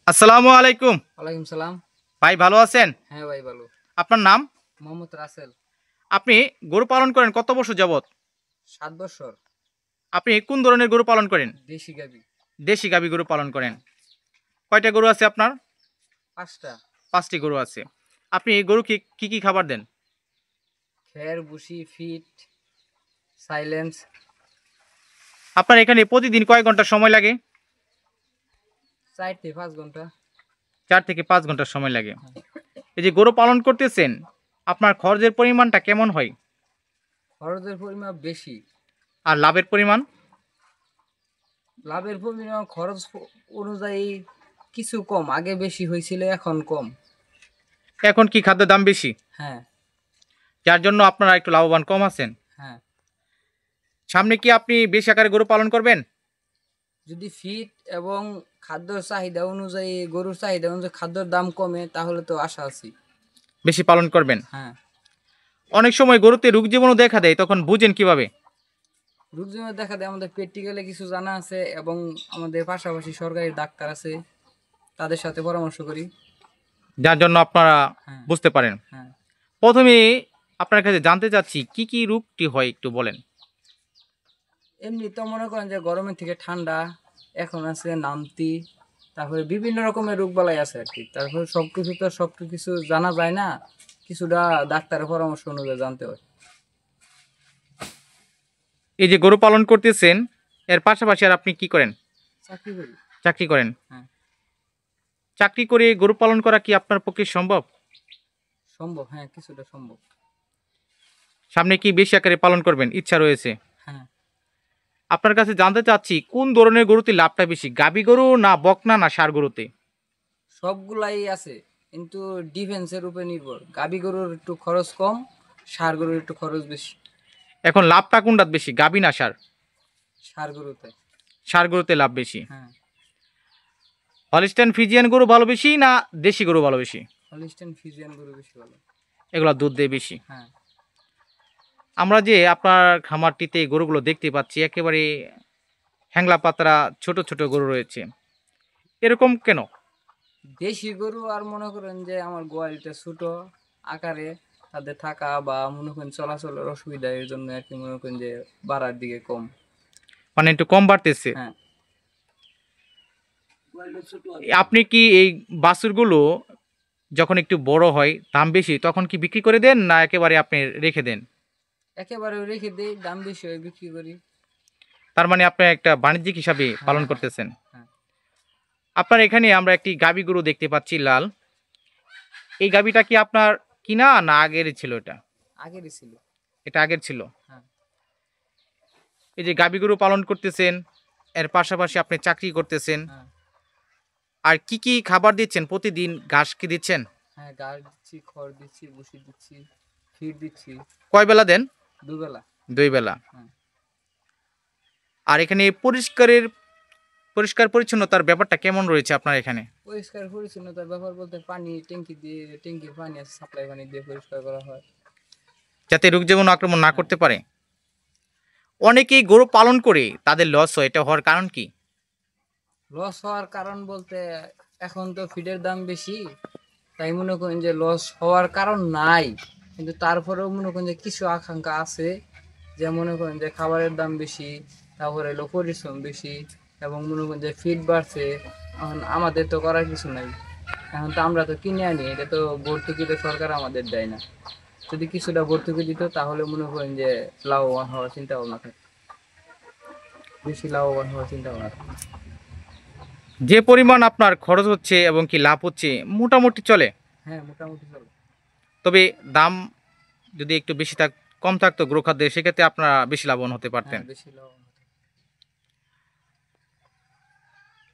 আসসালামু আলাইকুম। ওয়ালাইকুম সালাম। ভাই ভালো আছেন? হ্যাঁ ভাই ভালো। আপনার নাম? মোহাম্মদ রাসেল। আপনি গরু পালন করেন কত বছর যাবত? ৭ বছর। আপনি কোন ধরনের গরু পালন করেন? দেশি গাভী। দেশি গাভী গরু পালন করেন। হ্যাঁ, কয়টা গরু আছে আপনার? ৫ টা। ৫ টি গরু আছে। আপনি গরুকে কি খাবার দেন? খের, ভুসি, ফিট, সাইলেন্স। আপনার এখানে প্রতিদিন কয় ঘন্টা সময় লাগে? ৪ থেকে ৫ ঘন্টা। ৪ থেকে ৫ ঘন্টা সময় লাগে। হ্যাঁ। এই যে গরু পালন করতেছেন, আপনার খরচের পরিমাণটা কেমন হয়? খরচের পরিমাণ বেশি। আর লাভের পরিমাণ? লাভের পরিমাণ খরচ অনুযায়ী কিছু কম। আগে বেশি হয়েছিল, এখন কম। এখন কি খাদ্যের দাম বেশি? হ্যাঁ, যার জন্য আপনারা একটু লাভবান কম আছেন। হ্যাঁ। সামনে কি আপনি বেশি আকারে গরু পালন করবেন? যদি ফিট এবং খাদ্যর চাহিদা অনুযায়ী, গরুর চাহিদা অনুযায়ী খাদ্যের দাম কমে, তাহলে তো আশা আছি। বেশি পালন করবেন? হ্যাঁ। অনেক সময় গরুতে রোগ জীবাণু দেখা দেয়, তখন বুঝেন কিভাবে? রোগ জীবাণু দেখা দেয় আমাদের প্র্যাকটিক্যালে কিছু জানা আছে, এবং আমাদের পাশাপাশি সরকারি ডাক্তার আছে, তাদের সাথে পরামর্শ করি। যার জন্য আপনারা হ্যাঁ, বুঝতে পারেন। হ্যাঁ। প্রথমে আপনার কাছে জানতে চাচ্ছি কি রোগটি হয় একটু বলেন। এমনি তো মনে করেন যে গরমের থেকে ঠান্ডা, এখন আছে নামতি, তারপরে বিভিন্ন রকমের রোগবালাই আছে আর কি। তারপরে সবকিছু জানা যায় না, কিছুটা ডাক্তারের পরামর্শ অনুযায়ী জানতে হয়। এই যে গরু পালন করতেছেন, এর পাশাপাশি আর আপনি কি করেন? চাকরি করি। চাকরি করেন। হ্যাঁ, চাকরি করে গরু পালন করা কি আপনার পক্ষে সম্ভব? সম্ভব। হ্যাঁ, কিছুটা সম্ভব। সামনে কি বেশি আকারে পালন করবেন ইচ্ছা রয়েছে? হ্যাঁ। আপনার কাছে জানতে চাচ্ছি কোন ধরনের গরুতে লাভটা বেশি, গাভী গরু না বকনা না ষাঁড় গরুতে? সবগুলাই আছে, কিন্তু ডিফেন্সের উপরে নির্ভর। গাভী গরুর একটু খরচ কম, ষাঁড় গরুর একটু খরচ বেশি। এখন লাভটা কোনটা বেশি, গাভী না ষাঁড়? ষাঁড় গরুতে। ষাঁড় গরুতে লাভ বেশি। হ্যাঁ। হলিস্টাইন ফ্রিজিয়ান গরু ভালো বেশি না দেশি গরু ভালো বেশি? হলিস্টাইন ফ্রিজিয়ান গরু বেশি ভালো। এগুলা দুধ দেয় বেশি। হ্যাঁ। আমরা যে আপনার খামারটিতে গরুগুলো দেখতে পাচ্ছি একেবারে হ্যাংলা পাতরা ছোট ছোট গরু রয়েছে, এরকম কেন? দেশি গরু আর মনে করেন যে আমার গোয়ালিটা ছোট আকারে, তাদের থাকা বা মনে করেন চলাচলের অসুবিধা, এর জন্য আর কি মনে করেন যে বাড়ার দিকে কম। মানে একটু কম বাড়তেছে। হ্যাঁ। আপনি কি এই বাছুরগুলো যখন একটু বড় হয় দাম বেশি তখন কি বিক্রি করে দেন না একেবারে আপনি রেখে দেন? একেবারে রেখে দিই, দাম বেশি হয় বিক্রি করি। তার মানে আপনি একটা বাণিজ্যিক হিসাবে পালন হ্যাঁ, হ্যাঁ, করতেছেন। হ্যাঁ। আপনার এখানে আমরা একটি গাভী গরু দেখতে পাচ্ছি লাল, এই গাভীটা কি আপনার কিনা না আগের ছিল? এটা আগেরই ছিল। এটা আগের ছিল। হ্যাঁ, এই যে গাভী গরু পালন করতেছেন, এর পাশাপাশি আপনি চাকরি করতেছেন, হ্যাঁ। আর কি খাবার দিচ্ছেন প্রতিদিন, ঘাস কি দিচ্ছেন? হ্যাঁ, গাছ দিচ্ছি, খড় দিচ্ছি, ভুসি দিচ্ছি, ফিড দিচ্ছি। কয় বেলা দেন? দুবেলা। 2 বেলা। হ্যাঁ। আর এখানে পরিষ্কার পরিচ্ছন্নতার ব্যাপারটা কেমন রয়েছে আপনার এখানে? পরিষ্কার পরিচ্ছন্নতার ব্যাপার বলতে পানি ট্যাঙ্কির পানি আছে, সাপ্লাই পানি দিয়ে পরিষ্কার করা হয়। যাতে রোগ জীবাণু আক্রমণ না হ্যাঁ। করতে পারে। অনেকেই গরু পালন করে তাদের লস হয়, এটা হওয়ার কারণ কি? লস হওয়ার কারণ বলতে, এখন তো ফিডের দাম বেশি, তাই মনে করেন যে লস হওয়ার কারণ নাই, কিন্তু তারপরেও মনে করেন যে কিছু আকাঙ্ক্ষা আছে, যে মনে করেন যে খাবারের দাম বেশি, তারপরে হলো পরিশ্রম বেশি, এবং মনে করেন যে ফিড বাড়ছে। এখন আমাদের তো করার কিছু নাই, এখন তো আমরা তো কিনে আনি, এটা তো ভর্তুকি তো সরকার আমাদের দেয় না। যদি কিছুটা ভর্তুকি দিত, তাহলে মনে করেন যে লাভবান হওয়ার চিন্তা ভাবনা থাকে, বেশি লাভবান হওয়ার চিন্তা ভাবনা থাকে। যে পরিমাণ আপনার খরচ হচ্ছে এবং কি লাভ হচ্ছে মোটামুটি চলে। হ্যাঁ, মোটামুটি চলে। তবে দাম যদি একটু বেশি কম থাকতো গরু খাদ্যের, সেক্ষেত্রে আপনারা বেশি লাভবান হতে হ্যাঁ, পারতেন। বেশি লাভবান হতো।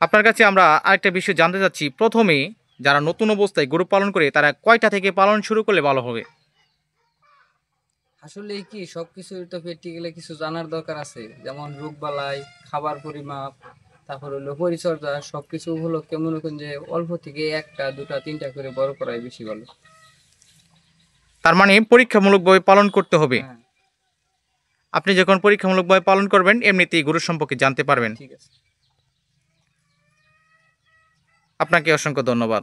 আপনার কাছে আমরা আরেকটা বিষয় জানতে চাচ্ছি, প্রথমে যারা নতুন অবস্থায় গরু পালন করে তারা কয়টা থেকে পালন শুরু করলে ভালো হবে? আসলে কি সবকিছু তো প্র্যাকটিক্যালি কিছু জানার দরকার আছে, যেমন রোগবালাই, খাবার পরিমাপ, তারপর হলো পরিচর্যা, সবকিছু হলো কেমন করেন যে অল্প থেকে একটা দুটা তিনটা করে বড় করাই বেশি ভালো। তার মানে পরীক্ষামূলকভাবে পালন করতে হবে। হ্যাঁ। আপনি যখন পরীক্ষামূলকভাবে পালন করবেন এমনিতেই গরু সম্পর্কে জানতে পারবেন। ঠিক আছে। আপনাকে অসংখ্য ধন্যবাদ।